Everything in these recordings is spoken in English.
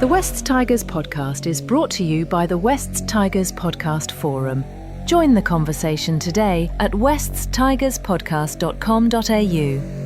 The Wests Tigers podcast is brought to you by the Wests Tigers Podcast Forum. Join the conversation today at weststigerspodcast.com.au.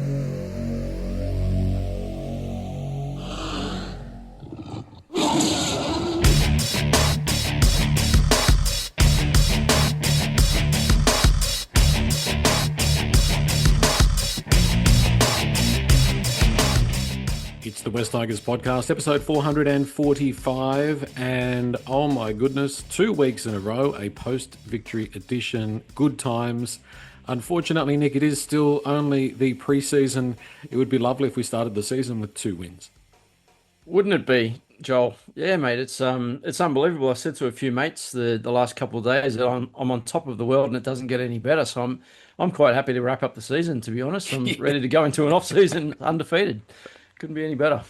It's the West Tigers podcast, episode 445, and oh my goodness, 2 weeks in a row, a post-victory edition. Good times. Unfortunately, Nick, it is still only the pre-season. It would be lovely if we started the season with 2 wins. Wouldn't it be, Joel? Yeah, mate, it's unbelievable. I said to a few mates the last couple of days that I'm on top of the world and it doesn't get any better. So I'm quite happy to wrap up the season, to be honest. I'm ready to go into an off-season undefeated. Couldn't be any better.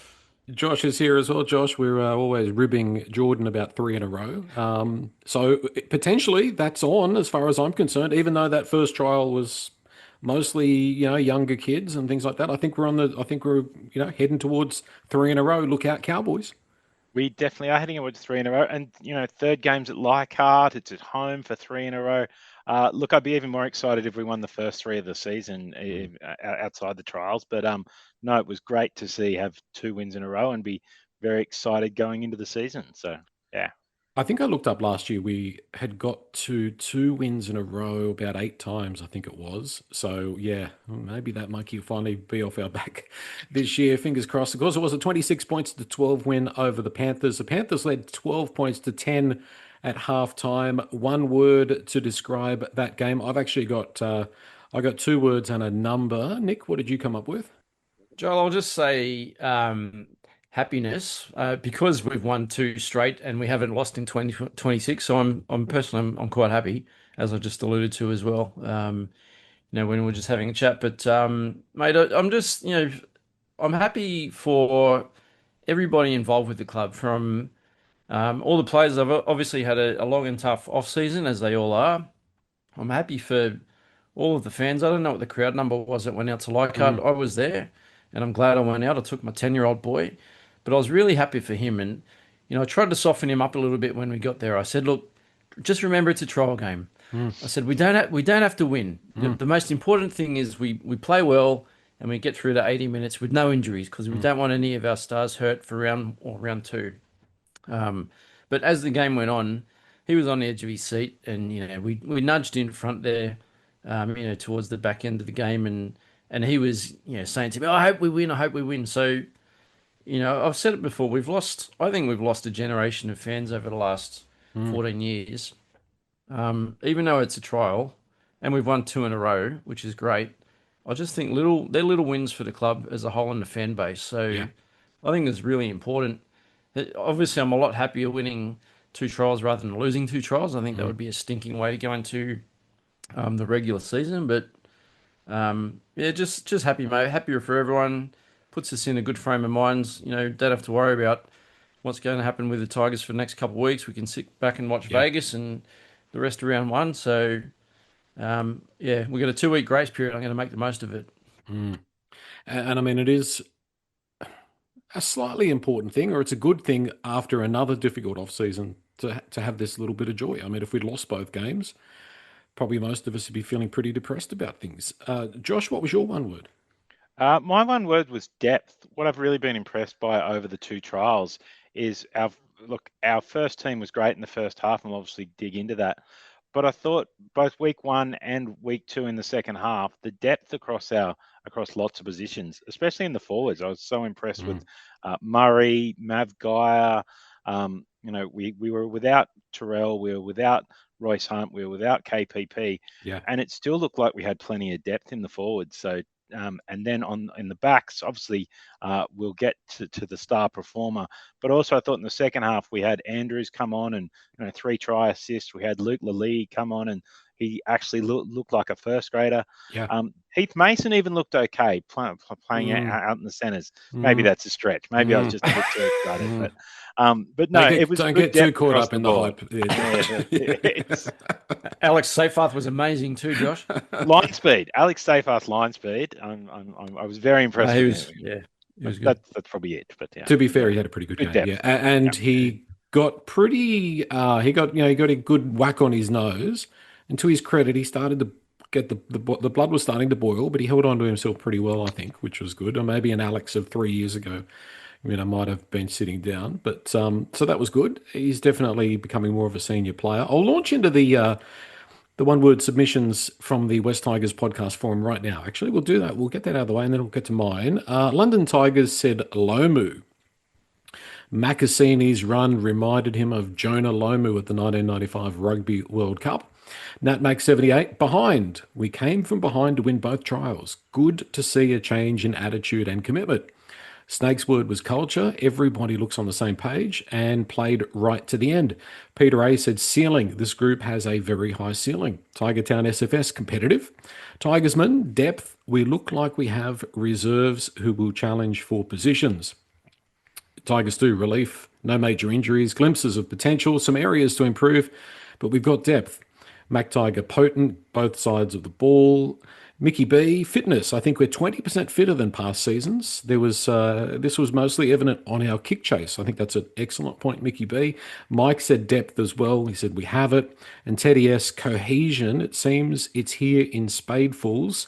Josh is here as well. Josh, we're always ribbing Jordan about 3 in a row. So potentially that's on as far as I'm concerned, even though that first trial was mostly, younger kids and things like that. I think we're heading towards 3 in a row. Look out, Cowboys. We definitely are heading towards 3 in a row. And, third game's at Leichhardt. It's at home for 3 in a row. Look, I'd be even more excited if we won the first 3 of the season outside the trials. But no, it was great to have 2 wins in a row and be very excited going into the season. So, yeah. I think I looked up last year. We had got to 2 wins in a row about 8 times, I think it was. So, yeah, maybe that monkey will finally be off our back this year. Fingers crossed. Of course, it was a 26 points to 12 win over the Panthers. The Panthers led 12 points to 10 at halftime. One word to describe that game. I've actually got I got 2 words and a number. Nick, what did you come up with? Joel, I'll just say happiness because we've won 2 straight and we haven't lost in 2026. So I'm personally quite happy, as I just alluded to as well. When we're just having a chat. But mate, I'm just I'm happy for everybody involved with the club, from all the players. Have obviously had a long and tough off season, as they all are. I'm happy for all of the fans. I don't know what the crowd number was that went out to Leichhardt. I was there, and I'm glad I went out. I took my 10-year-old boy, but I was really happy for him. And I tried to soften him up a little bit when we got there. I said, "Look, just remember it's a trial game." I said, "We don't have to win. The most important thing is we play well and we get through to 80 minutes with no injuries, because we don't want any of our stars hurt for round 2." But as the game went on, he was on the edge of his seat, and we nudged in front there, towards the back end of the game, and he was saying to me, "I hope we win. I hope we win." So, I've said it before. I think we've lost a generation of fans over the last 14 years. Even though it's a trial, and we've won 2 in a row, which is great. I just think they're little wins for the club as a whole and the fan base. So yeah. I think it's really important. Obviously, I'm a lot happier winning 2 trials rather than losing 2 trials. I think that would be a stinking way to go into the regular season. But just happy, mate. Happier for everyone. Puts us in a good frame of minds. Don't have to worry about what's going to happen with the Tigers for the next couple of weeks. We can sit back and watch Vegas and the rest of round 1. So, we've got a 2-week grace period. I'm going to make the most of it. And I mean, it is a slightly important thing, or it's a good thing after another difficult off-season to have this little bit of joy. I mean, if we'd lost both games, probably most of us would be feeling pretty depressed about things. Josh, what was your one word? My one word was depth. What I've really been impressed by over the 2 trials is our first team was great in the first half, and we'll obviously dig into that. But I thought both week 1 and week 2 in the second half, the depth across lots of positions, especially in the forwards, I was so impressed with Murray, Mav Geyer. We were without Terrell, we were without Royce Hunt, we were without KPP, and it still looked like we had plenty of depth in the forwards. So. And then in the backs, obviously, we'll get to the star performer. But also, I thought in the second half we had Andrews come on and 3 try assists. We had Luke Lally come on, and he actually looked like a first grader. Yeah. Heath Mason even looked okay playing out in the centres. Maybe that's a stretch. Maybe I was just a bit too excited. But no, it was. Don't get too caught up in the hype. Alex Seyfarth was amazing too, Josh. Line speed, Alex Seyfarth's line speed. I was very impressed. He was good. That's probably it. But yeah, To be fair, he had a pretty good good game. depth. Yeah, and Yeah. he got pretty. He got a good whack on his nose. And to his credit, he started to get the blood was starting to boil, but he held on to himself pretty well, I think, which was good. Or maybe an Alex of 3 years ago, might have been sitting down. But so that was good. He's definitely becoming more of a senior player. I'll launch into the one word submissions from the West Tigers podcast forum right now. Actually, we'll do that. We'll get that out of the way, and then we'll get to mine. London Tigers said Lomu. Macassini's run reminded him of Jonah Lomu at the 1995 Rugby World Cup. Nat Mac 78, behind. We came from behind to win both trials. Good to see a change in attitude and commitment. Snake's word was culture. Everybody looks on the same page and played right to the end. Peter A said ceiling. This group has a very high ceiling. Tiger Town SFS competitive. Tigersman depth. We look like we have reserves who will challenge for positions. Tigers do relief, no major injuries, glimpses of potential, some areas to improve, but we've got depth. Mac Tiger potent, both sides of the ball. Mickey B, fitness. I think we're 20% fitter than past seasons. This was mostly evident on our kick chase. I think that's an excellent point, Mickey B. Mike said depth as well. He said we have it. And Teddy S, cohesion. It seems it's here in spadefuls.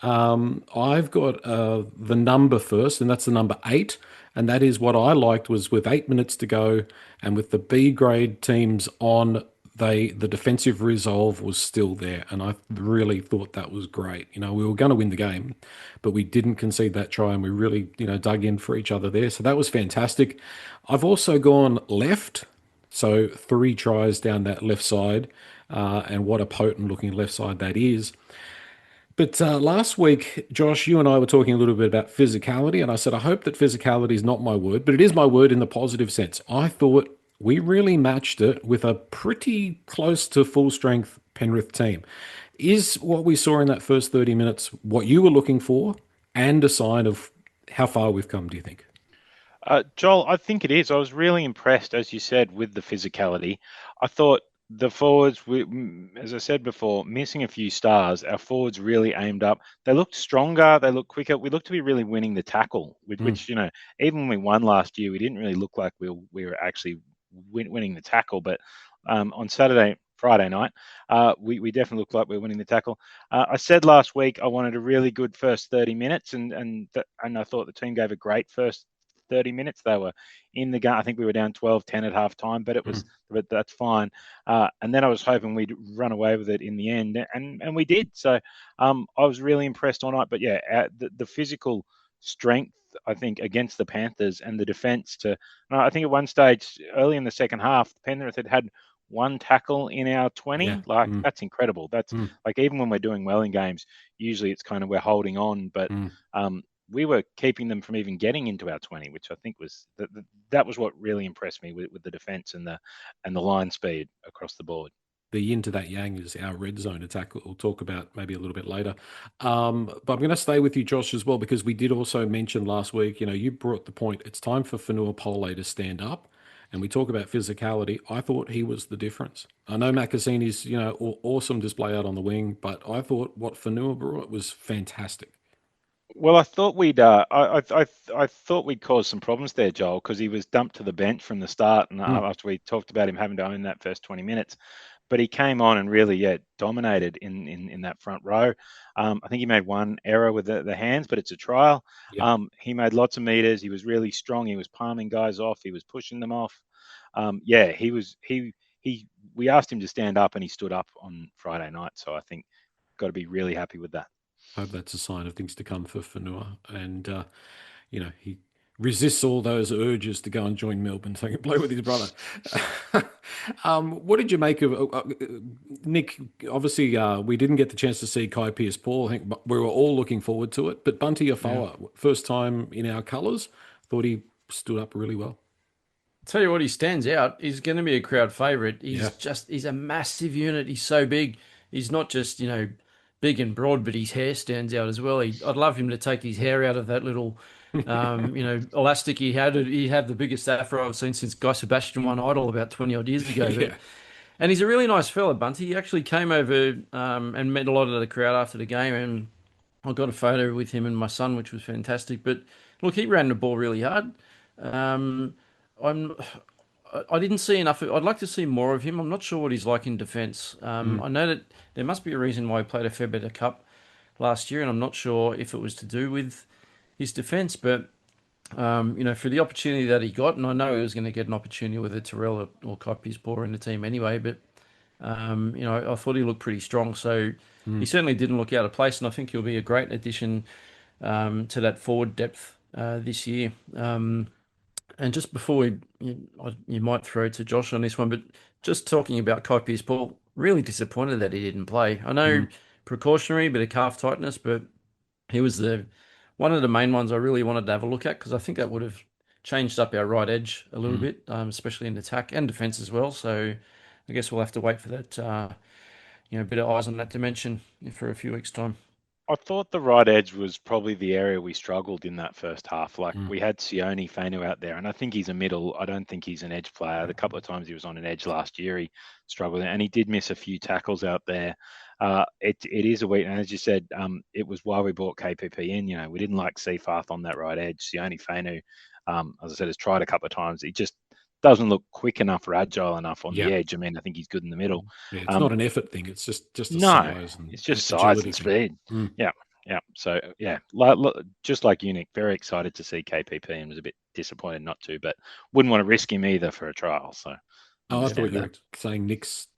I've got the number first, and that's the number 8. And that is what I liked was with 8 minutes to go and with the B grade teams on, the defensive resolve was still there. And I really thought that was great. We were going to win the game, but we didn't concede that try and we really, dug in for each other there. So that was fantastic. I've also gone left. So 3 tries down that left side. And what a potent looking left side that is. But last week, Josh, you and I were talking a little bit about physicality, and I said, I hope that physicality is not my word, but it is my word in the positive sense. I thought we really matched it with a pretty close to full strength Penrith team. Is what we saw in that first 30 minutes what you were looking for and a sign of how far we've come, do you think? Joel, I think it is. I was really impressed, as you said, with the physicality. I thought the forwards, as I said before, missing a few stars. Our forwards really aimed up. They looked stronger. They looked quicker. We looked to be really winning the tackle, which even when we won last year, we didn't really look like we were actually winning the tackle. But on Friday night, we definitely looked like we were winning the tackle. I said last week I wanted a really good first 30 minutes, and I thought the team gave a great first 30 minutes. They were in the game. I think we were down 12-10 at half time, but but that's fine. And then I was hoping we'd run away with it in the end, and we did. So I was really impressed all night. But yeah, the physical strength, I think, against the Panthers and the defence I think at one stage early in the second half, the Penrith had 1 tackle in our 20. Yeah. That's incredible. That's like, even when we're doing well in games, usually it's kind of we're holding on, but we were keeping them from even getting into our 20, which I think was that was what really impressed me with the defence and the line speed across the board. The yin to that yang is our red zone attack. We'll talk about maybe a little bit later. But I'm going to stay with you, Josh, as well, because we did also mention last week, you brought the point, it's time for Fanua Pole to stand up. And we talk about physicality. I thought he was the difference. I know Macassini's, awesome display out on the wing, but I thought what Fanua brought was fantastic. Well, I thought I thought we'd cause some problems there, Joel, because he was dumped to the bench from the start, and after we talked about him having to own that first 20 minutes, but he came on and really dominated in that front row. I think he made 1 error with the hands, but it's a trial. Yep. He made lots of meters. He was really strong. He was palming guys off. He was pushing them off. We asked him to stand up, and he stood up on Friday night. So I think got to be really happy with that. I hope that's a sign of things to come for Fanua. And, he resists all those urges to go and join Melbourne so he can play with his brother. What did you make of Nick? Obviously, we didn't get the chance to see Kai Pearce-Paul. I think we were all looking forward to it. But Bunty Afoa, first time in our colours, thought he stood up really well. Tell you what, he stands out. He's going to be a crowd favourite. He's a massive unit. He's so big. He's not just, big and broad, but his hair stands out as well. I'd love him to take his hair out of that little, elastic he had. He had the biggest afro I've seen since Guy Sebastian won Idol about 20 odd years ago. Yeah. And he's a really nice fella, Bunty. He actually came over and met a lot of the crowd after the game, and I got a photo with him and my son, which was fantastic. But Look, he ran the ball really hard. Um, I'm. I didn't see enough. I'd like to see more of him. I'm not sure what he's like in defence. I know that there must be a reason why he played a fair bit of cup last year, and I'm not sure if it was to do with his defence. But for the opportunity that he got, and I know he was going to get an opportunity with a Terrell or Kaipi's Paw in the team anyway. But I thought he looked pretty strong. So he certainly didn't look out of place, and I think he'll be a great addition to that forward depth this year. And just before you might throw to Josh on this one, but just talking about Kaipi's Paul, really disappointed that he didn't play. I know precautionary, bit of calf tightness, but he was one of the main ones I really wanted to have a look at because I think that would have changed up our right edge a little bit, especially in attack and defence as well. So I guess we'll have to wait for that, bit of eyes on that dimension for a few weeks' time. I thought the right edge was probably the area we struggled in that first half. Like we had Sione Fainu out there, and I think he's a middle. I don't think he's an edge player. The couple of times he was on an edge last year, he struggled, and he did miss a few tackles out there. It is a weak, and as you said, it was why we brought KPP in. We didn't like Seafarth on that right edge. Sione Fainu, as I said, has tried a couple of times. He just doesn't look quick enough or agile enough on the edge. I mean, I think he's good in the middle. Yeah, it's not an effort thing. It's just a no, size. it's just size and speed. Yeah. So just like you, Nick, very excited to see KPP and was a bit disappointed not to, but wouldn't want to risk him either for a trial. So I thought you were saying Nick's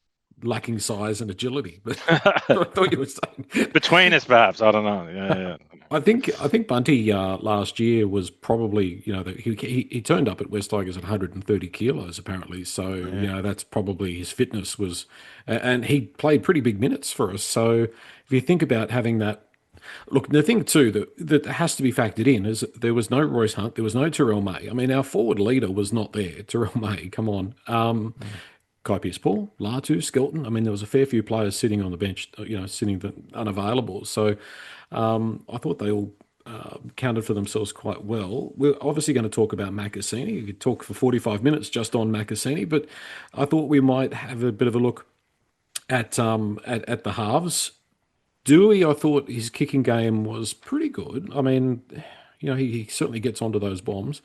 lacking size and agility, but I thought you were saying between us, perhaps. I don't know. Yeah. I think Bunty last year was probably he turned up at West Tigers at 130 kilos apparently. So that's probably his fitness was, and he played pretty big minutes for us. So if you think about having that. Look, the thing too that has to be factored in is there was no Royce Hunt, there was no Terrell May. I mean, our forward leader was not there. Terrell May, come on. Kaipi's Paul, Latu, Skelton. I mean, there was a fair few players sitting on the bench, sitting unavailable. So I thought they all counted for themselves quite well. We're obviously going to talk about Makasini. You could talk for 45 minutes just on Makasini, but I thought we might have a bit of a look at the halves. Doueihi, I thought his kicking game was pretty good. I mean, he certainly gets onto those bombs.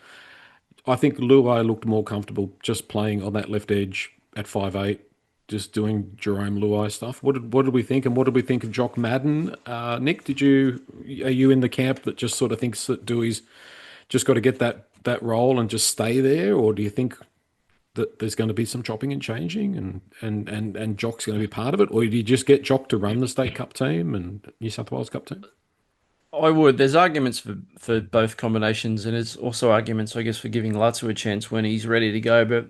I think Luai looked more comfortable just playing on that left edge at 5'8", just doing Jahream Luai stuff. What did we think, and what did we think of Jock Madden? Nick, are you in the camp that just sort of thinks that Doueihi's just got to get that role and just stay there, or do you think that there's going to be some chopping and changing and Jock's going to be part of it? Or do you just get Jock to run the State Cup team and New South Wales Cup team? I would. There's arguments for both combinations, and there's also arguments, I guess, for giving Latu a chance when he's ready to go. But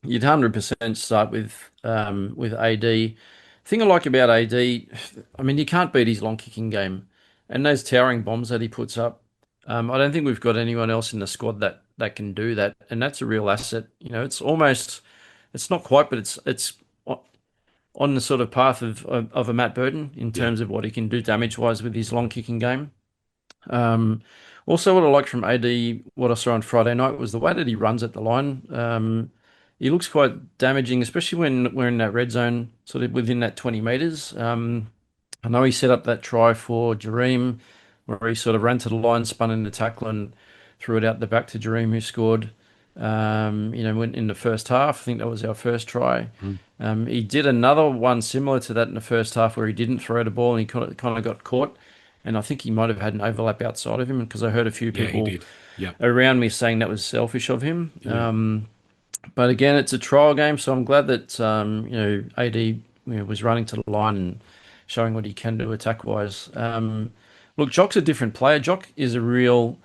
you'd 100% start with AD. The thing I like about AD, I mean, you can't beat his long kicking game. And those towering bombs that he puts up, I don't think we've got anyone else in the squad that can do that, and that's a real asset. It's not quite, but it's on the sort of path of a Matt Burton in terms of what he can do damage-wise with his long kicking game. Also, what I liked from AD, what I saw on Friday night, was the way that he runs at the line. He looks quite damaging, especially when we're in that red zone, sort of within that 20 metres. I know he set up that try for Jahream, where he sort of ran to the line, spun in the tackle, and threw it out the back to Jahream, who scored. Went in the first half. I think that was our first try. He did another one similar to that in the first half, where he didn't throw the ball and he kind of got caught. And I think he might have had an overlap outside of him, because I heard a few people around me saying that was selfish of him. Yeah. But again, it's a trial game, so I'm glad that AD was running to the line and showing what he can do attack-wise. Look, Jock's a different player. Jock is a real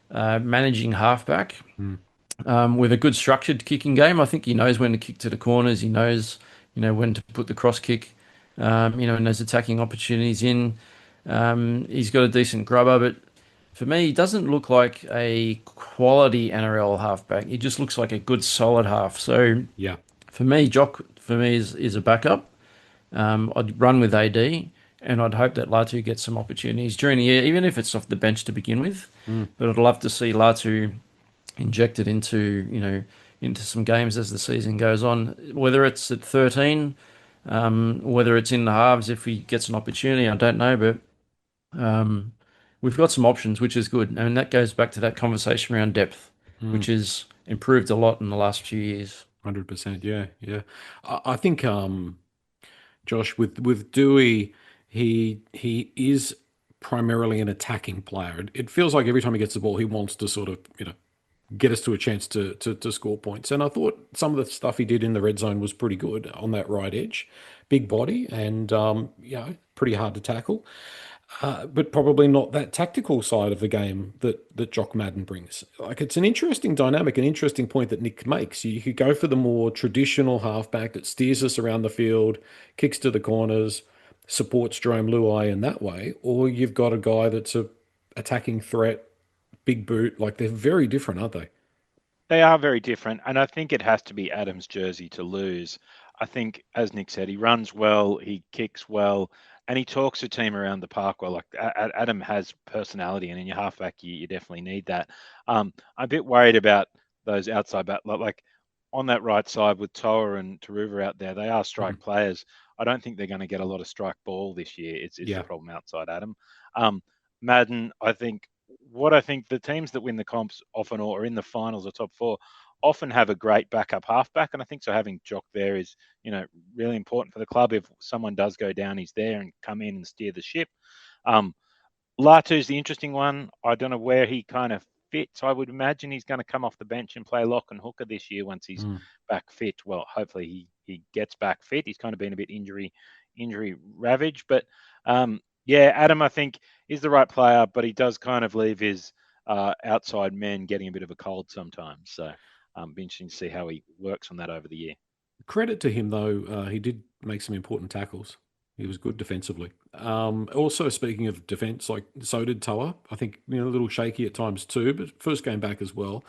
managing halfback with a good structured kicking game. I think he knows when to kick to the corners. He knows, when to put the cross kick, and those attacking opportunities in. He's got a decent grubber, but for me, he doesn't look like a quality NRL halfback. He just looks like a good, solid half. So for me, Jock is a backup. I'd run with AD. And I'd hope that Latu gets some opportunities during the year, even if it's off the bench to begin with. But I'd love to see Latu injected into some games as the season goes on. Whether it's at 13, whether it's in the halves if he gets an opportunity, I don't know. But we've got some options, which is good. And that goes back to that conversation around depth, which has improved a lot in the last few years. 100%. Yeah, yeah. I think Josh, with Dewey, he is primarily an attacking player. It feels like every time he gets the ball, he wants to sort of, get us to a chance to score points. And I thought some of the stuff he did in the red zone was pretty good on that right edge. Big body and, pretty hard to tackle. But probably not that tactical side of the game that Jock Madden brings. Like it's an interesting dynamic, an interesting point that Nick makes. You could go for the more traditional halfback that steers us around the field, kicks to the corners, supports Jahream Bula in that way, or you've got a guy that's a attacking threat, big boot. Like they're very different, aren't they? They are very different, and I think it has to be Adam's jersey to lose. I think, as Nick said, he runs well, he kicks well, and he talks the team around the park well. Like Adam has personality, and in your halfback, you definitely need that. I'm a bit worried about those outside back, like on that right side with Toa and Taruva out there. They are strike players. I don't think they're going to get a lot of strike ball this year. It's Yeah. the problem outside Adam. Madden, I think the teams that win the comps often or are in the finals or top four often have a great backup halfback. And I think so having Jock there is, really important for the club. If someone does go down, he's there and come in and steer the ship. Latu's the interesting one. I don't know where he kind of fits. I would imagine he's going to come off the bench and play lock and hooker this year once he's back fit. Well, hopefully he gets back fit. He's kind of been a bit injury ravaged, but yeah, Adam, I think, is the right player, but he does kind of leave his outside men getting a bit of a cold sometimes. So be interesting to see how he works on that over the year. Credit to him, though, he did make some important tackles. He was good defensively. Also, speaking of defence, like so did Toa. I think a little shaky at times too, but first game back as well.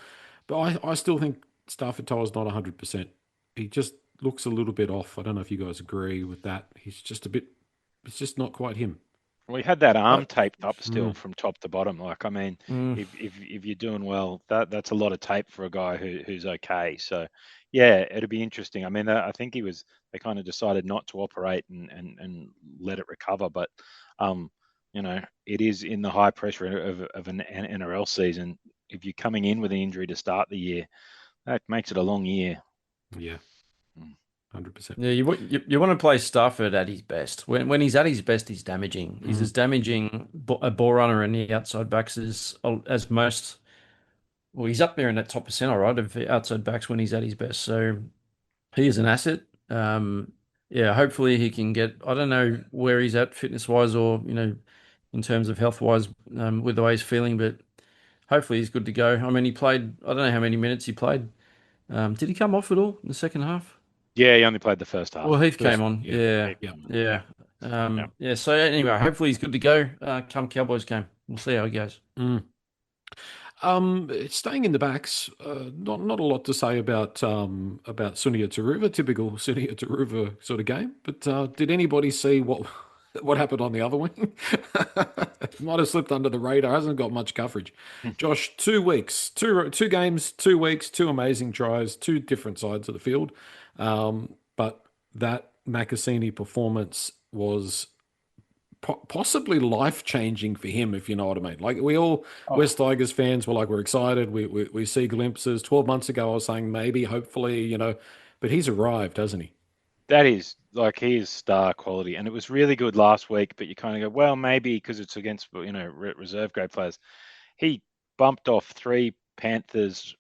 But I still think Stafford Toa's not 100%. He just looks a little bit off. I don't know if you guys agree with that. He's just a bit. It's just not quite him. We had that arm taped up still from top to bottom. Like, I mean, if you're doing well, that's a lot of tape for a guy who's okay. So, yeah, it'll be interesting. I mean, I think they kind of decided not to operate and let it recover. But, it is in the high pressure of an NRL season. If you're coming in with an injury to start the year, that makes it a long year. Yeah. 100%. Yeah, you want to play Stafford at his best. When he's at his best, he's damaging. He's as damaging a ball runner in the outside backs as most. Well, he's up there in that top percentile, right, of outside backs when he's at his best. So he is an asset. Yeah, hopefully he can get. I don't know where he's at fitness wise or in terms of health wise with the way he's feeling, but hopefully he's good to go. I mean, he played. I don't know how many minutes he played. Did he come off at all in the second half? Yeah, he only played the first half. Well, Heath came on. Yeah. So anyway, hopefully he's good to go. Come Cowboys game, we'll see how it goes. Staying in the backs, not a lot to say about Sunia Taruva, typical Sunia Taruva sort of game. But did anybody see what happened on the other wing? Might have slipped under the radar. Hasn't got much coverage. Josh, 2 weeks, two games, 2 weeks, 2 amazing tries, 2 different sides of the field. But that Macassini performance was possibly life-changing for him, if you know what I mean. Like we all West Tigers fans were like, we're excited. We see glimpses. 12 months ago, I was saying maybe, hopefully, but he's arrived, hasn't he? That is, like, he is star quality, and it was really good last week. But you kind of go, well, maybe because it's against reserve grade players. He bumped off 3 Panthers,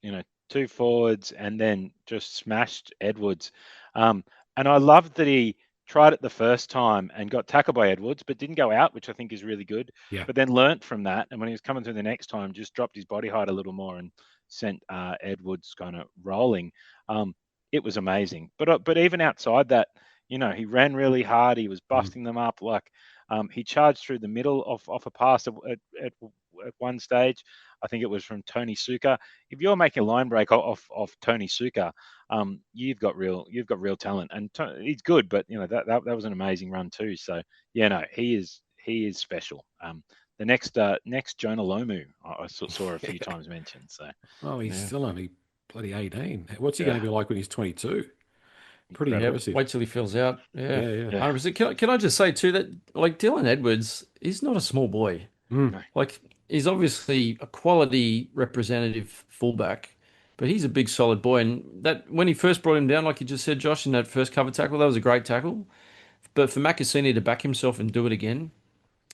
2 forwards, and then just smashed Edwards. And I loved that he tried it the first time and got tackled by Edwards, but didn't go out, which I think is really good. Yeah. But then learnt from that, and when he was coming through the next time, just dropped his body height a little more and sent Edwards kind of rolling. It was amazing. But even outside that, he ran really hard. He was busting them up. Like he charged through the middle off a pass at one stage. I think it was from Tony Suka. If you're making a line break off Tony Suka, you've got real talent, and he's good. But that was an amazing run too. So he is special. The next Jonah Lomu, I saw a few times mentioned. So he's still only bloody 18. What's he going to be like when he's 22? Pretty impressive. Wait till he fills out. Yeah. Yeah. 100%. Can I just say too that like Dylan Edwards is not a small boy. Mm. No. Like, he's obviously a quality representative fullback, but he's a big, solid boy. And that when he first brought him down, like you just said, Josh, in that first cover tackle, that was a great tackle. But for Makasini to back himself and do it again,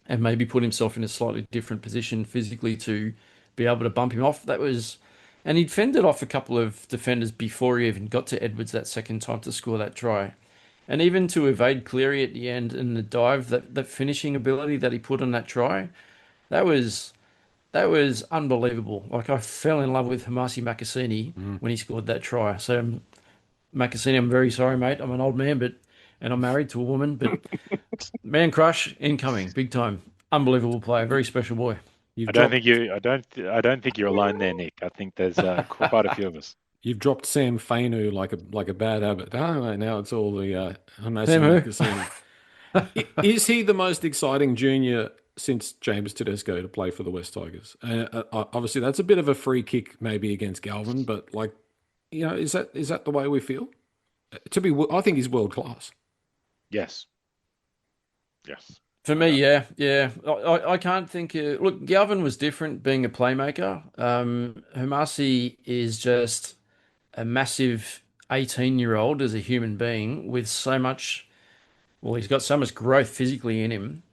and maybe put himself in a slightly different position physically to be able to bump him off, that was. And he'd fended off a couple of defenders before he even got to Edwards that second time to score that try. And even to evade Cleary at the end and the dive, that finishing ability that he put on that try, that was unbelievable. Like, I fell in love with Hamasi Makasini when he scored that try. So Makasini, I'm very sorry, mate. I'm an old man, and I'm married to a woman, but man crush incoming, big time. Unbelievable player, very special boy. You've I don't dropped think you. I don't think you're alone there, Nick. I think there's quite a few of us. you've dropped Sam Fainu like a bad habit. Oh, now it's all the Hamasi Sam who? Makasini. Is he the most exciting junior since James Tedesco to play for the West Tigers? Obviously, that's a bit of a free kick, maybe against Galvin, but like, is that the way we feel? I think he's world class. Yes. Yes. For me, yeah, yeah. I can't think. Look, Galvin was different being a playmaker. Hamasi is just a massive 18-year-old as a human being with so much. Well, he's got so much growth physically in him.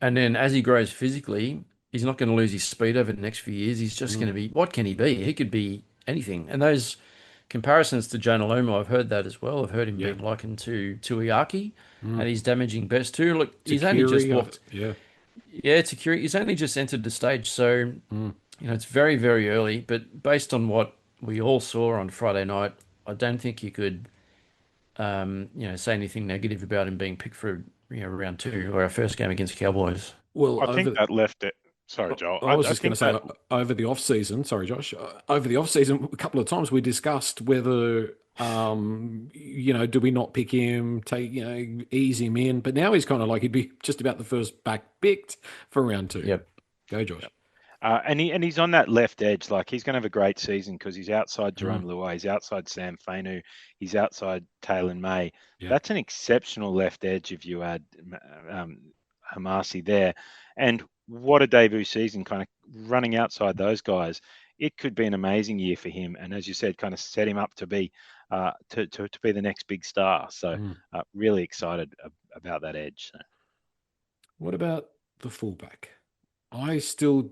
And then as he grows physically, he's not going to lose his speed over the next few years. He's just going to be, what can he be? He could be anything. And those comparisons to Jonah Lomu, I've heard that as well. I've heard him Yeah. being likened to Iaki and he's damaging best too. Look, he's only Takiri, just walked. yeah. Yeah, Takiri, he's only just entered the stage. So, it's very, very early. But based on what we all saw on Friday night, I don't think you could, say anything negative about him being picked for, round two or our first game against Cowboys. Well, I think that left it. Sorry, Joel. I was just going think to say, that over the off season, sorry, Josh, over the off season, a couple of times we discussed whether, do we not pick him, ease him in? But now he's kind of like he'd be just about the first back picked for round two. Yep. Go, Josh. and he's on that left edge. Like, he's going to have a great season because he's outside Jahream Bula, he's outside Sam Fainu, he's outside Taylor May. Yeah. That's an exceptional left edge if you add Hamasi there. And what a debut season, kind of running outside those guys. It could be an amazing year for him, and as you said, kind of set him up to be to be the next big star. So really excited about that edge. So. What about the fullback? I still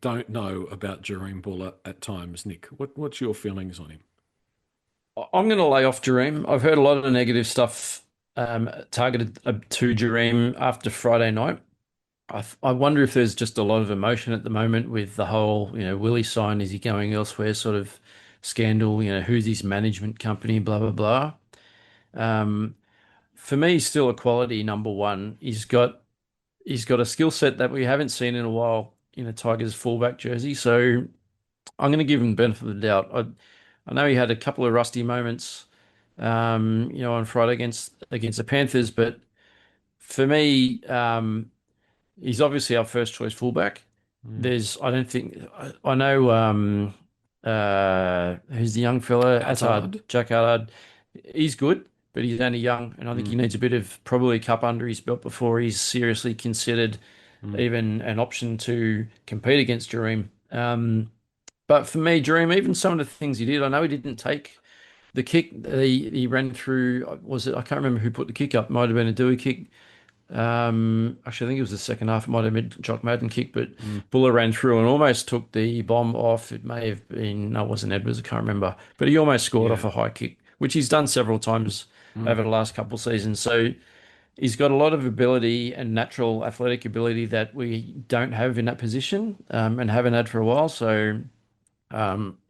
don't know about Jahream Bula at times, Nick. What's your feelings on him? I'm going to lay off Jahream. I've heard a lot of negative stuff targeted to Jahream after Friday night. I wonder if there's just a lot of emotion at the moment with the whole, will he sign? Is he going elsewhere? Sort of scandal. Who's his management company? Blah blah blah. For me, he's still a quality number one. He's got a skill set that we haven't seen in a while in a Tigers fullback jersey. So I'm going to give him the benefit of the doubt. I know he had a couple of rusty moments, on Friday against the Panthers, but for me, he's obviously our first choice fullback. I know who's the young fella? Attard. Jack Attard. He's good, but he's only young, and I think he needs a bit of probably cup under his belt before he's seriously considered even an option to compete against Jahream. But for me, Jahream, even some of the things he did, I know he didn't take the kick that he ran through. Was it? I can't remember who put the kick up. Might have been a Doueihi kick. Actually, I think it was the second half. It might have been Jock Madden kick, but Bula ran through and almost took the bomb off. It may have been, no, it wasn't Edwards. I can't remember, but he almost scored off a high kick, which he's done several times over the last couple of seasons. So he's got a lot of ability and natural athletic ability that we don't have in that position, and haven't had for a while. So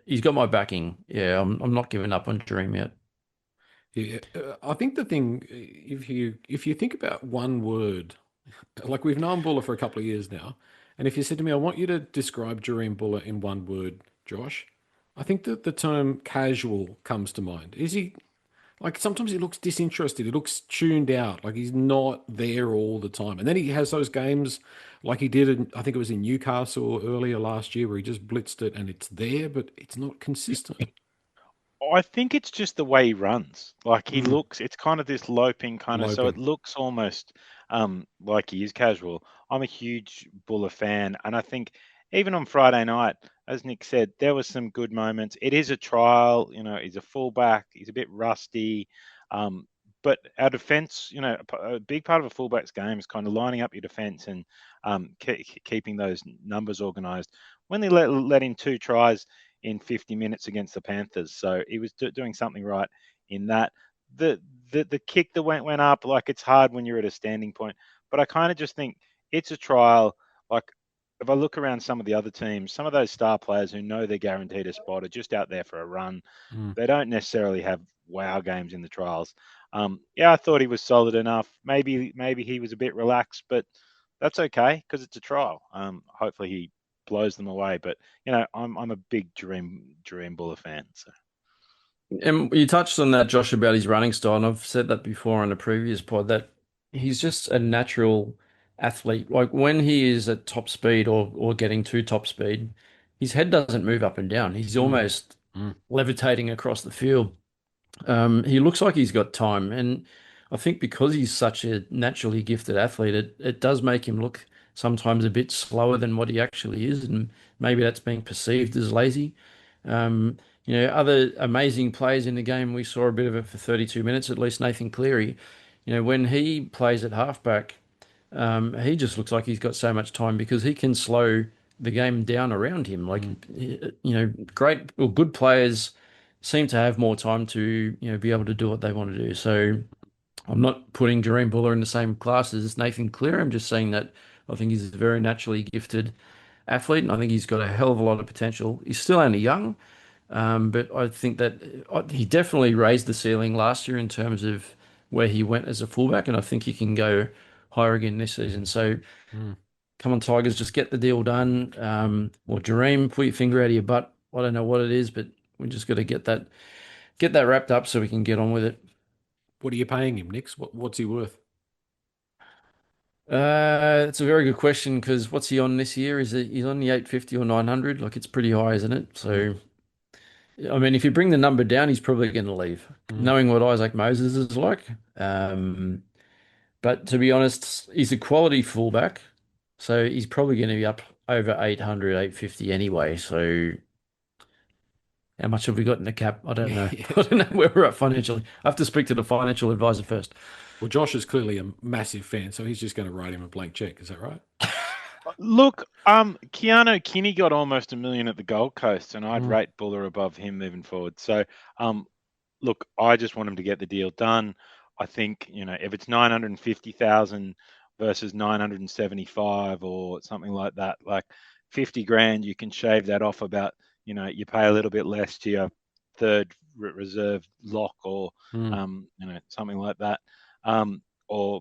he's got my backing. Yeah, I'm not giving up on Jahream yet. Yeah, I think the thing, if you think about one word, like we've known Bula for a couple of years now, and if you said to me, I want you to describe Jahream Bula in one word, Josh, I think that the term casual comes to mind. Is he, like, sometimes he looks disinterested, he looks tuned out, like he's not there all the time. And then he has those games like he did, I think it was in Newcastle earlier last year, where he just blitzed it and it's there, but it's not consistent. I think it's just the way he runs. Like he looks, it's kind of this loping kind of, so it Loping. looks almost like he is casual. I'm a huge Buller fan, and I think even on Friday night, as Nick said, there was some good moments. It is a trial, he's a fullback, he's a bit rusty. But our defense, a big part of a fullback's game is kind of lining up your defense and keeping those numbers organized. When they let in 2 tries in 50 minutes against the Panthers. So he was doing something right in that. The kick that went up, like it's hard when you're at a standing point. But I kind of just think it's a trial. Like if I look around some of the other teams, some of those star players who know they're guaranteed a spot are just out there for a run. They don't necessarily have wow games in the trials. I thought he was solid enough. Maybe he was a bit relaxed, but that's okay because it's a trial. Hopefully he blows them away. But I'm a big Jahream Bula fan. So And you touched on that, Josh, about his running style, and I've said that before on a previous pod that he's just a natural athlete. Like when he is at top speed or getting to top speed, his head doesn't move up and down. He's almost levitating across the field. He looks like he's got time, and I think because he's such a naturally gifted athlete, it does make him look sometimes a bit slower than what he actually is, and maybe that's being perceived as lazy. Um, Other amazing players in the game, we saw a bit of it for 32 minutes, at least Nathan Cleary. When he plays at halfback, he just looks like he's got so much time because he can slow the game down around him. Like, great or good players seem to have more time to, be able to do what they want to do. So I'm not putting Jahream Bula in the same class as Nathan Cleary. I'm just saying that I think he's a very naturally gifted athlete, and I think he's got a hell of a lot of potential. He's still only young, but I think that he definitely raised the ceiling last year in terms of where he went as a fullback, and I think he can go higher again this season. So come on, Tigers, just get the deal done. Or Jahream, put your finger out of your butt. I don't know what it is, but we just got to get that wrapped up so we can get on with it. What are you paying him, Nix? What's he worth? It's a very good question because what's he on this year? He's on the 850 or 900? Like it's pretty high, isn't it? So, I mean, if you bring the number down, he's probably going to leave, knowing what Isaac Moses is like. But to be honest, he's a quality fullback, so he's probably going to be up over 800, 850 anyway. So, how much have we got in the cap? I don't know. I don't know where we're at financially. I have to speak to the financial advisor first. Well, Josh is clearly a massive fan, so he's just going to write him a blank check. Is that right? look, Keanu Kinney got almost $1 million at the Gold Coast, and I'd rate Buller above him moving forward. So, look, I just want him to get the deal done. I think if it's 950,000 versus 975 or something like that, like 50 grand, you can shave that off about. You pay a little bit less to your third reserve lock or something like that, or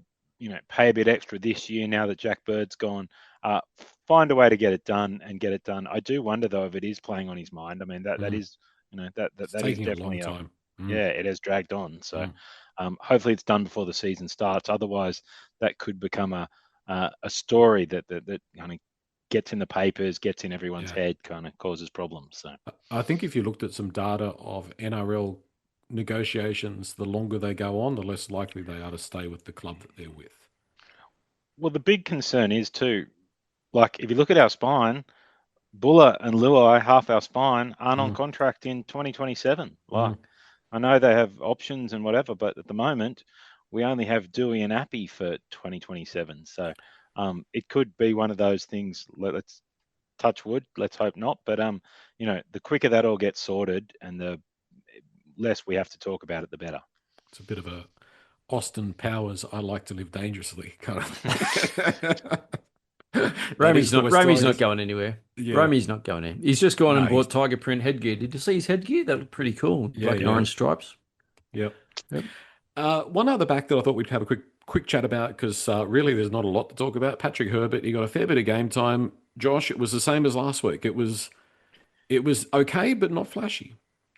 pay a bit extra this year now that Jack Bird's gone. Find a way to get it done and get it done. I do wonder though if it is playing on his mind. I mean that is that is definitely a long time. Yeah, it has dragged on. So hopefully it's done before the season starts. Otherwise, that could become a story that kind of gets in the papers, gets in everyone's head, kind of causes problems. So I think if you looked at some data of NRL negotiations, the longer they go on, the less likely they are to stay with the club that they're with. Well, the big concern is too, like if you look at our spine, Buller and Luai, half our spine, aren't on contract in 2027. Like I know they have options and whatever, but at the moment we only have Doueihi and Appy for 2027. So it could be one of those things. Let's touch wood. Let's hope not. But the quicker that all gets sorted and the less we have to talk about it, the better. It's a bit of a Austin Powers, I like to live dangerously kind of. Romy's not going anywhere. Yeah. Romy's not going in. He's just gone and bought tiger print headgear. Did you see his headgear? That looked pretty cool. Black and orange stripes. Yep. One other back that I thought we'd have a quick chat about because really there's not a lot to talk about. Patrick Herbert, he got a fair bit of game time. Josh, it was the same as last week. It was okay, but not flashy.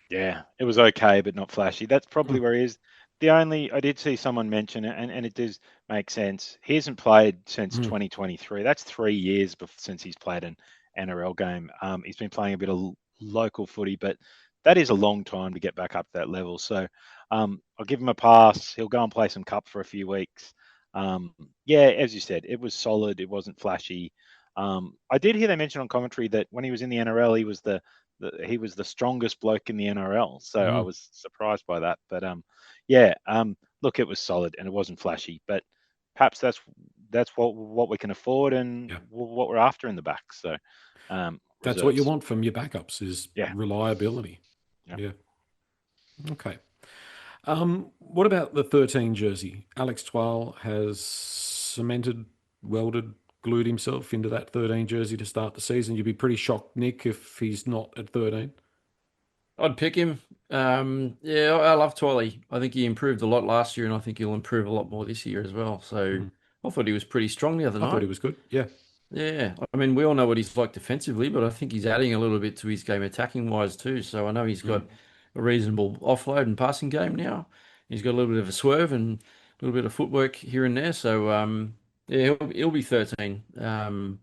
Yeah, it was okay, but not flashy. That's probably where he is. I did see someone mention it, and it does make sense. He hasn't played since 2023. That's 3 years since he's played an NRL game. He's been playing a bit of local footy, but that is a long time to get back up to that level. So I'll give him a pass. He'll go and play some cup for a few weeks. Yeah, as you said, it was solid. It wasn't flashy. I did hear they mention on commentary that when he was in the NRL, he was the strongest bloke in the NRL. So I was surprised by that. But look, it was solid and it wasn't flashy. But perhaps that's what we can afford and what we're after in the back. So that's what you want from your backups is reliability. Yeah. Okay. What about the 13 jersey? Alex Twal has cemented, welded, glued himself into that 13 jersey to start the season. You'd be pretty shocked, Nick, if he's not at 13. I'd pick him. I love Twiley. I think he improved a lot last year, and I think he'll improve a lot more this year as well. So I thought he was pretty strong the other night. I thought he was good. Yeah. Yeah. I mean, we all know what he's like defensively, but I think he's adding a little bit to his game attacking wise too. So I know he's got a reasonable offload and passing game now. He's got a little bit of a swerve and a little bit of footwork here and there. So he'll be 13. And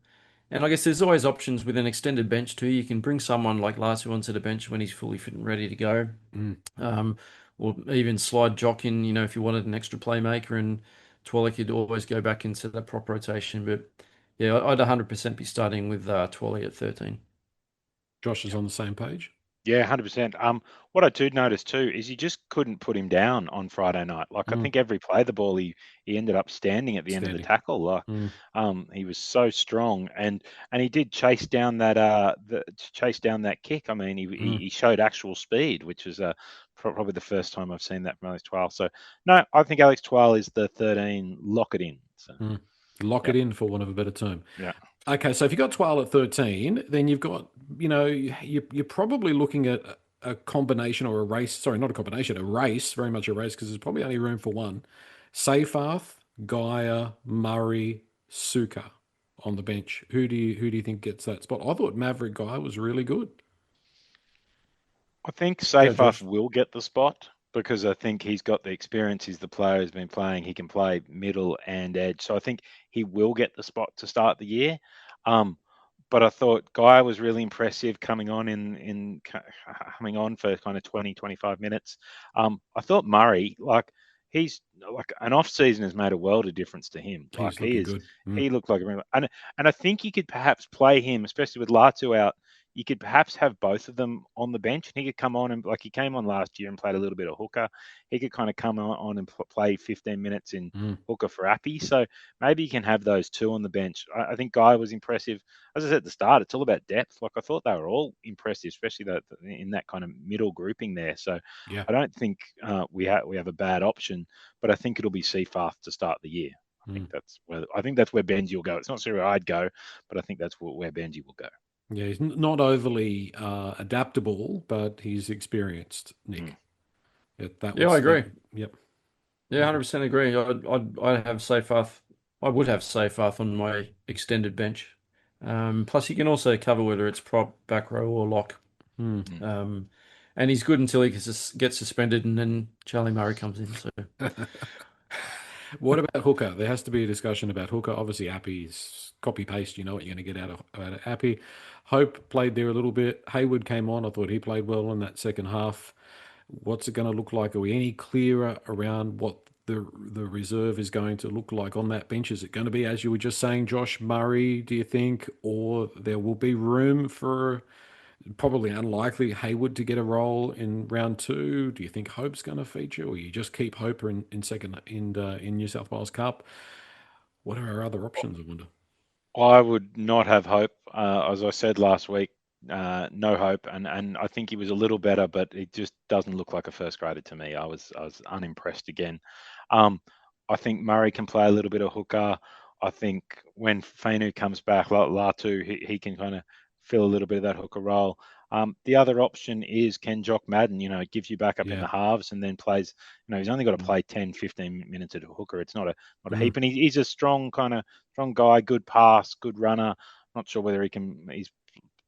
I guess there's always options with an extended bench too. You can bring someone like Lasu onto the bench when he's fully fit and ready to go. Or even slide Jock in, if you wanted an extra playmaker, and Twally could always go back into that prop rotation. But yeah, I'd 100% be starting with Twally at 13. Josh is on the same page. Yeah, 100%. What I did notice too is you just couldn't put him down on Friday night. Like I think every play the ball, he ended up standing at the end of the tackle. Like he was so strong, and he did chase down that kick. I mean, he showed actual speed, which is probably the first time I've seen that from Alex Twal. So no, I think Alex Twal is the 13. Lock it in. So. Lock it in, for want of a better term. Yeah. Okay, so if you've got Twal at 13, then you've got, you're probably looking at a combination or a race. Sorry, not a combination, a race, very much a race, because there's probably only room for one. Seyfarth, Gaia, Murray, Suka on the bench. Who do you think gets that spot? I thought Maverick Gaia was really good. I think Seyfarth will get the spot because I think he's got the experience. He's the player who's been playing. He can play middle and edge. So I think he will get the spot to start the year. But I thought Guy was really impressive coming on for kind of 20, 25 minutes. I thought Murray, he's like an off season has made a world of difference to him. He's looking good. He looked like and I think you could perhaps play him, especially with Latu out. You could perhaps have both of them on the bench, and he could come on and he came on last year and played a little bit of hooker. He could kind of come on and play 15 minutes in hooker for Appy. So maybe you can have those two on the bench. I think Guy was impressive. As I said at the start, it's all about depth. Like I thought they were all impressive, especially in that kind of middle grouping there. So I don't think we have a bad option, but I think it'll be Seyfarth to start the year. I think that's where Benji will go. It's not sure where I'd go, but I think that's where Benji will go. Yeah, he's not overly adaptable, but he's experienced, Nick. I agree. Yep. Yeah, 100% agree. I'd have Seyfarth. I would have Seyfarth on my extended bench. Plus, he can also cover whether it's prop, back row, or lock. And he's good until he gets suspended, and then Charlie Murray comes in. So. What about hooker? There has to be a discussion about hooker. Obviously, Appy's copy-paste. You know what you're going to get out of Appy. Hope played there a little bit. Haywood came on. I thought he played well in that second half. What's it going to look like? Are we any clearer around what the reserve is going to look like on that bench? Is it going to be, as you were just saying, Josh Murray, do you think? Or there will be room for probably unlikely Haywood to get a role in round 2? Do you think Hope's going to feature, or you just keep Hope in second in New South Wales Cup? What are our other options, I wonder? I would not have Hope. As I said last week, no Hope, and I think he was a little better, but it just doesn't look like a first grader to me. I was unimpressed again. I think Murray can play a little bit of hooker. I think when Fainu comes back, Latu, he can kind of fill a little bit of that hooker role. The other option is can Jock Madden, gives you back up in the halves and then plays, he's only got to play 10, 15 minutes at a hooker. It's not a heap. And he's a strong guy, good pass, good runner. Not sure whether he's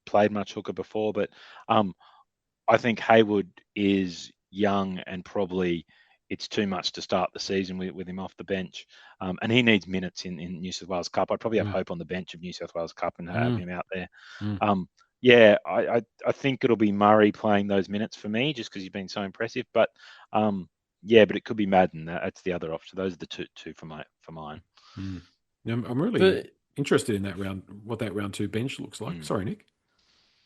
played much hooker before, but I think Haywood is young and probably it's too much to start the season with him off the bench. And he needs minutes in New South Wales Cup. I'd probably have Hope on the bench of New South Wales Cup and have him out there. yeah, I think it'll be Murray playing those minutes for me just because he's been so impressive. But yeah, but it could be Madden. That's the other option. Those are the two for mine. Mm. I'm really But interested in that round, what that round two bench looks like. Mm. Sorry, Nick.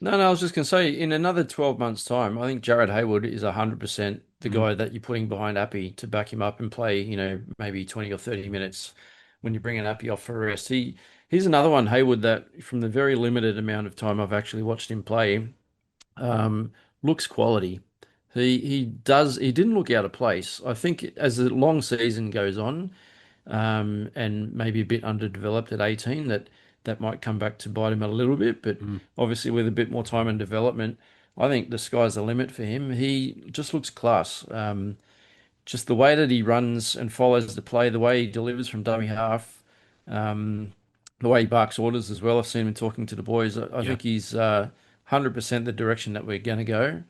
no, I was just going to say, in another 12 months' time, I think Jared Haywood is 100% the guy that you're putting behind Appy to back him up and play, maybe 20 or 30 minutes when you're bringing Appy off for a rest. He's another one, Haywood, that from the very limited amount of time I've actually watched him play, um, looks quality. He didn't look out of place. I think as the long season goes on, and maybe a bit underdeveloped at 18, that might come back to bite him a little bit. But obviously, with a bit more time and development, I think the sky's the limit for him. He just looks class. Just the way that he runs and follows the play, the way he delivers from dummy half, the way he barks orders as well. I've seen him talking to the boys. I think he's 100% the direction that we're going to go.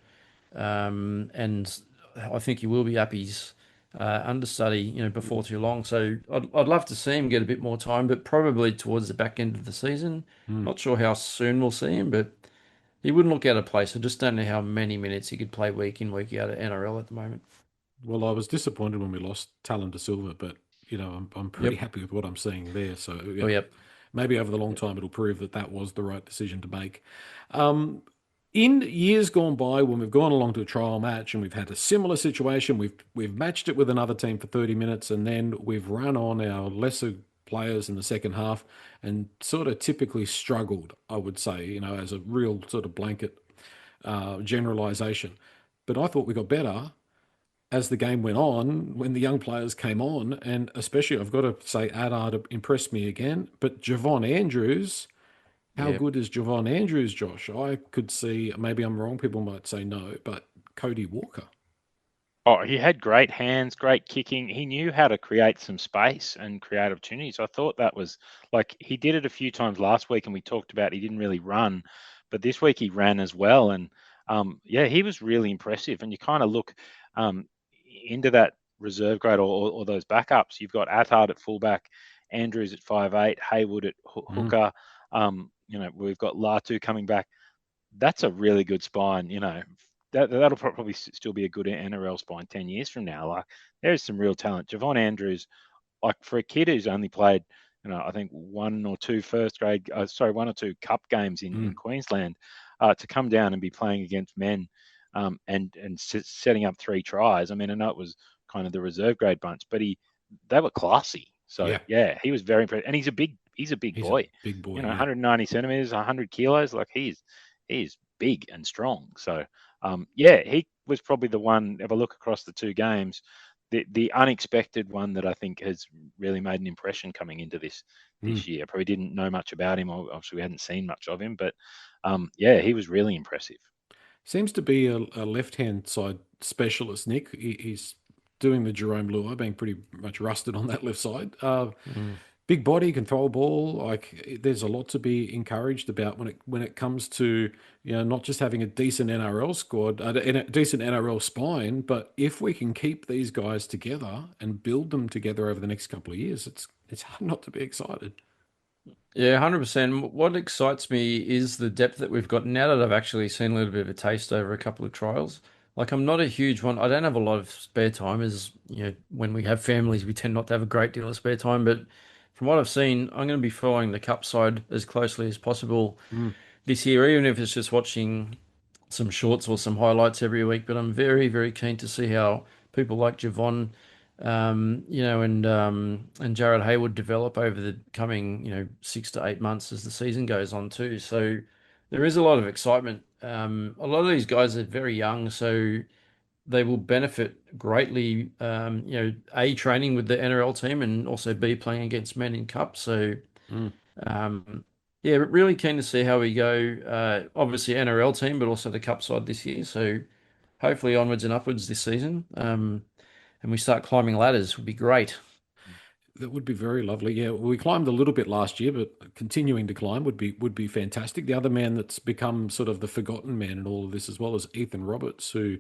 And I think he will be Appy's understudy, before too long. So I'd love to see him get a bit more time, but probably towards the back end of the season. Not sure how soon we'll see him, but he wouldn't look out of place. I just don't know how many minutes he could play week in, week out at NRL at the moment. Well, I was disappointed when we lost Talon de Silva, but I'm pretty Yep. happy with what I'm seeing there. So Oh, yep. maybe over the long time it'll prove that was the right decision to make. In years gone by, when we've gone along to a trial match and we've had a similar situation, we've matched it with another team for 30 minutes, and then we've run on our lesser players in the second half and sort of typically struggled, I would say, as a real sort of blanket generalization. But I thought we got better as the game went on, when the young players came on, and especially I've got to say Attard impressed me again, but Javon Andrews, how Yep. good is Javon Andrews, Josh? I could see, maybe I'm wrong, people might say no, but Cody Walker. Oh, he had great hands, great kicking. He knew how to create some space and create opportunities. I thought that was like he did it a few times last week, and we talked about he didn't really run, but this week he ran as well. And yeah, he was really impressive. And you kind of look um, into that reserve grade or those backups. You've got Attard at fullback, Andrews at 5'8", Haywood at hooker. We've got Latu coming back. That's a really good spine. That'll probably still be a good NRL spine 10 years from now. Like there's some real talent. Javon Andrews, like for a kid who's only played, I think one or two cup games in Queensland, to come down and be playing against men, and setting up 3 tries. I mean, I know it was kind of the reserve grade bunch, but they were classy. So yeah, he was very impressive, and he's a big boy. Big boy. 190 centimeters, 100 kilos. Like he's big and strong. So yeah, he was probably the one. If I look across the 2 games, the unexpected one that I think has really made an impression coming into this year. Probably didn't know much about him. Obviously, we hadn't seen much of him, but yeah, he was really impressive. Seems to be a left-hand side specialist, Nick. He's doing the Jahream Bula, being pretty much rusted on that left side. Big body, can throw a ball. Like there's a lot to be encouraged about when it comes to not just having a decent NRL squad, a decent NRL spine, but if we can keep these guys together and build them together over the next couple of years, it's hard not to be excited. Yeah, 100%. What excites me is the depth that we've got now that I've actually seen a little bit of a taste over a couple of trials. Like I'm not a huge one. I don't have a lot of spare time, as when we have families, we tend not to have a great deal of spare time. But from what I've seen, I'm going to be following the cup side as closely as possible this year, even if it's just watching some shorts or some highlights every week. But I'm very, very keen to see how people like Javon, and Jared Haywood develop over the coming, 6 to 8 months as the season goes on too. So there is a lot of excitement. A lot of these guys are very young, so they will benefit greatly. A, training with the NRL team, and also B, playing against men in cup. So, yeah, really keen to see how we go. Obviously NRL team, but also the cup side this year. So hopefully onwards and upwards this season. And we start climbing ladders would be great. That would be very lovely. Yeah, we climbed a little bit last year, but continuing to climb would be fantastic. The other man that's become sort of the forgotten man in all of this as well is Ethan Roberts, who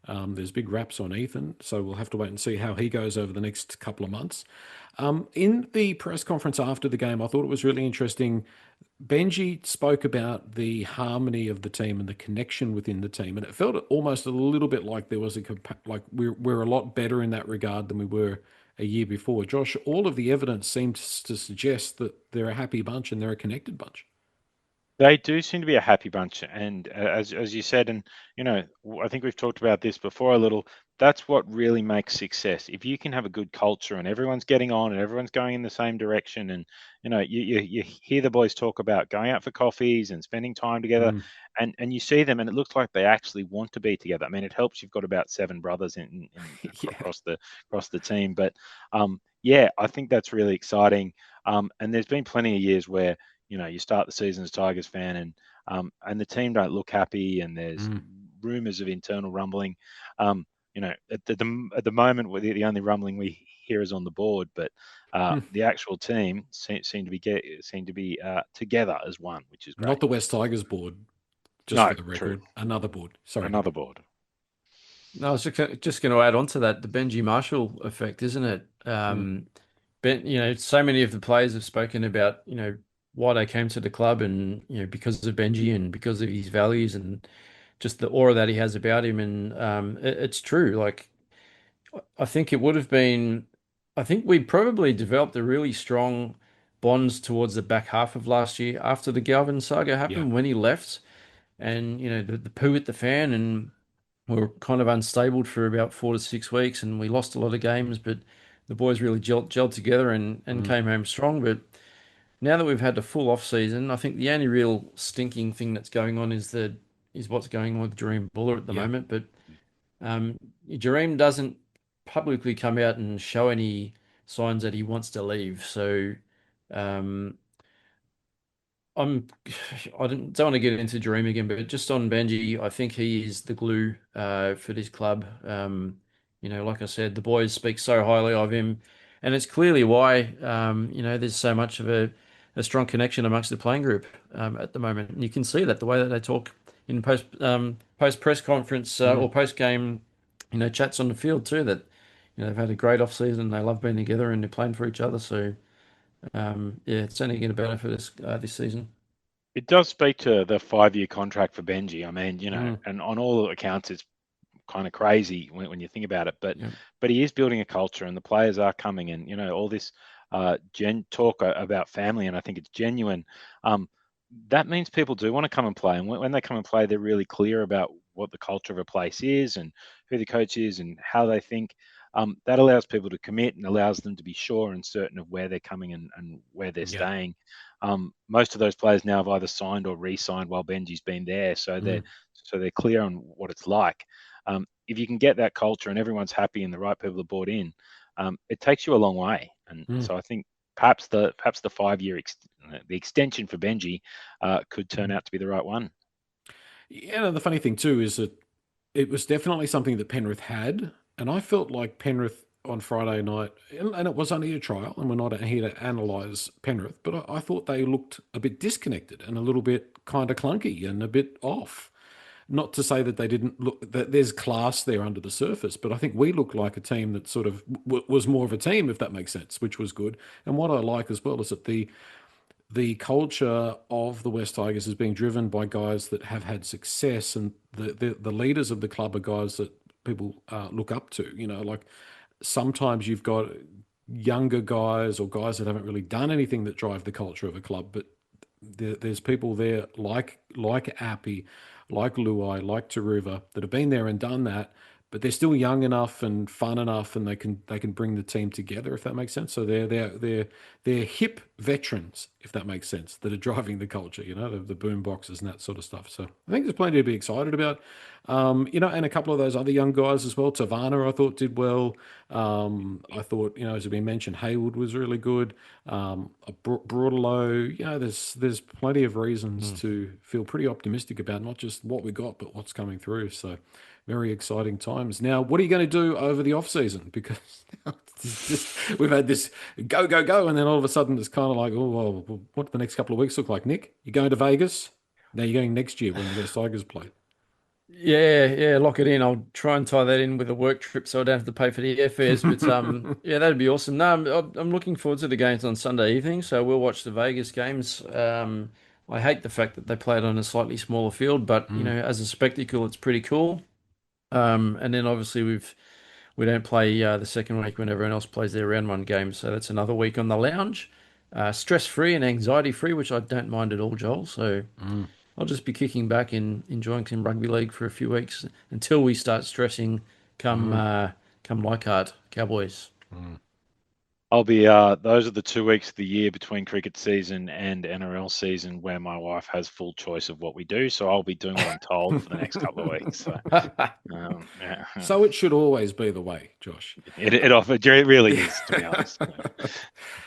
There's big raps on Ethan, so we'll have to wait and see how he goes over the next couple of months. In the press conference after the game, I thought it was really interesting. Benji spoke about the harmony of the team and the connection within the team, and it felt almost a little bit like there was like we're a lot better in that regard than we were a year before. Josh, all of the evidence seems to suggest that they're a happy bunch and they're a connected bunch. They do seem to be a happy bunch, and as you said, and I think we've talked about this before a little. That's what really makes success. If you can have a good culture and everyone's getting on and everyone's going in the same direction, and you hear the boys talk about going out for coffees and spending time together, Mm. and you see them, and it looks like they actually want to be together. I mean, it helps you've got about 7 brothers Yeah. across the team, but yeah, I think that's really exciting. And there's been plenty of years where you start the season as a Tigers fan, and the team don't look happy, and there's Mm. rumours of internal rumbling. At the moment, the only rumbling we hear is on the board, but Hmm. the actual team seem to be together as one, which is Not great. the West Tigers board, just No, for the true. record. Another board. Sorry, Nick. Another board. No, I was just going to add on to that, the Benji Marshall effect, isn't it? Mm. So many of the players have spoken about, why they came to the club and, because of Benji and because of his values and just the aura that he has about him. And it's true. Like, I think it would have been, I think we probably developed a really strong bonds towards the back half of last year after the Galvin saga Yeah. happened when he left. And, the poo hit the fan and we were kind of unstable for about 4 to 6 weeks and we lost a lot of games, but the boys really gelled together and Mm. came home strong. But now that we've had a full off season, I think the only real stinking thing that's going on is what's going on with Jahream Bula at the Yeah. moment. But um, Jahream doesn't publicly come out and show any signs that he wants to leave. So um, I'm I don't want to get into Jahream again, but just on Benji, I think he is the glue for this club. Like I said, the boys speak so highly of him, and it's clearly why there's so much of a strong connection amongst the playing group at the moment. And you can see that the way that they talk in post press conference Mm. or post game, chats on the field too. That they've had a great off season. They love being together and they're playing for each other. So yeah, it's only going to benefit us this season. It does speak to the 5-year contract for Benji. I mean, Mm, and on all accounts, it's kind of crazy when you think about it. But yeah. but he is building a culture, and the players are coming, and all this talk about family, and I think it's genuine. That means people do want to come and play, and when they come and play, they're really clear about what the culture of a place is, and who the coach is, and how they think. That allows people to commit and allows them to be sure and certain of where they're coming and where they're Yeah. staying. Most of those players now have either signed or re-signed while Benji's been there, so they're Mm. clear on what it's like. If you can get that culture and everyone's happy and the right people are bought in, it takes you a long way. And Mm. so I think perhaps the 5-year the extension for Benji could turn out to be the right one. Yeah, the funny thing too is that it was definitely something that Penrith had, and I felt like Penrith on Friday night, and it was only a trial, and we're not here to analyse Penrith, but I thought they looked a bit disconnected and a little bit kind of clunky and a bit off. Not to say that they didn't look, that there's class there under the surface, but I think we looked like a team that sort of was more of a team, if that makes sense, which was good. And what I like as well is that the culture of the West Tigers is being driven by guys that have had success, and the leaders of the club are guys that people look up to. Like sometimes you've got younger guys or guys that haven't really done anything that drive the culture of a club, but there's people there like Appy, like Luai, like Taruva that have been there and done that, but they're still young enough and fun enough, and they can bring the team together, if that makes sense. So they're hip veterans, if that makes sense, that are driving the culture. The boom boxes and that sort of stuff. So I think there's plenty to be excited about. And a couple of those other young guys as well. Tavana, I thought, did well. I thought, as we mentioned, Haywood was really good. Broadlow, there's plenty of reasons Mm. to feel pretty optimistic about not just what we got, but what's coming through. So very exciting times. Now, what are you going to do over the off season? Because we've had this go, go, go, and then all of a sudden it's kind of like, oh, well, what do the next couple of weeks look like, Nick? You're going to Vegas? Now you're going next year when the West Tigers play. Yeah, lock it in. I'll try and tie that in with a work trip so I don't have to pay for the airfares. But yeah, that'd be awesome. No, I'm looking forward to the games on Sunday evening, so we'll watch the Vegas games. I hate the fact that they play it on a slightly smaller field, but you know, as a spectacle, it's pretty cool. And then obviously we don't play the second week when everyone else plays their round one game, so that's another week on the lounge, stress free and anxiety free, which I don't mind at all, Joel. So. I'll just be kicking back and enjoying some rugby league for a few weeks until we start stressing come Leichhardt Cowboys. I'll be those are the 2 weeks of the year between cricket season and NRL season where my wife has full choice of what we do. So I'll be doing what I'm told for the next couple of weeks. So, yeah. So it should always be the way, Josh. It really is, to be honest.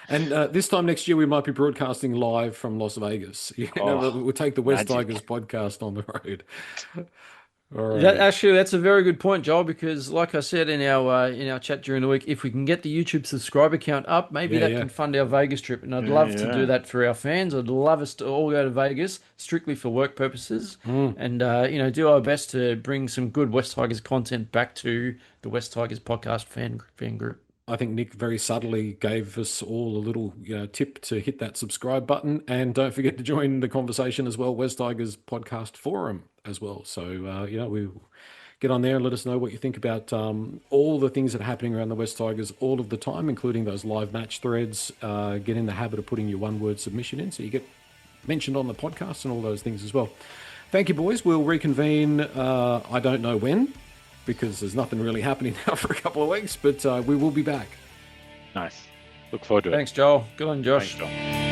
And this time next year, we might be broadcasting live from Las Vegas. We'll take the West Tigers podcast on the road. All right. That's a very good point, Joel, because like I said in our chat during the week, if we can get the YouTube subscriber count up, maybe that can fund our Vegas trip. And I'd love to do that for our fans. I'd love us to all go to Vegas strictly for work purposes and do our best to bring some good West Tigers content back to the West Tigers podcast fan group. I think Nick very subtly gave us all a little tip to hit that subscribe button. And don't forget to join the conversation as well, West Tigers podcast forum as well. So, we get on there and let us know what you think about all the things that are happening around the West Tigers all of the time, including those live match threads. Get in the habit of putting your one-word submission in so you get mentioned on the podcast and all those things as well. Thank you, boys. We'll reconvene, I don't know when, because there's nothing really happening now for a couple of weeks, but we will be back. Nice. Look forward to it. Thanks, Joel. Good on Josh. Thanks, Joel.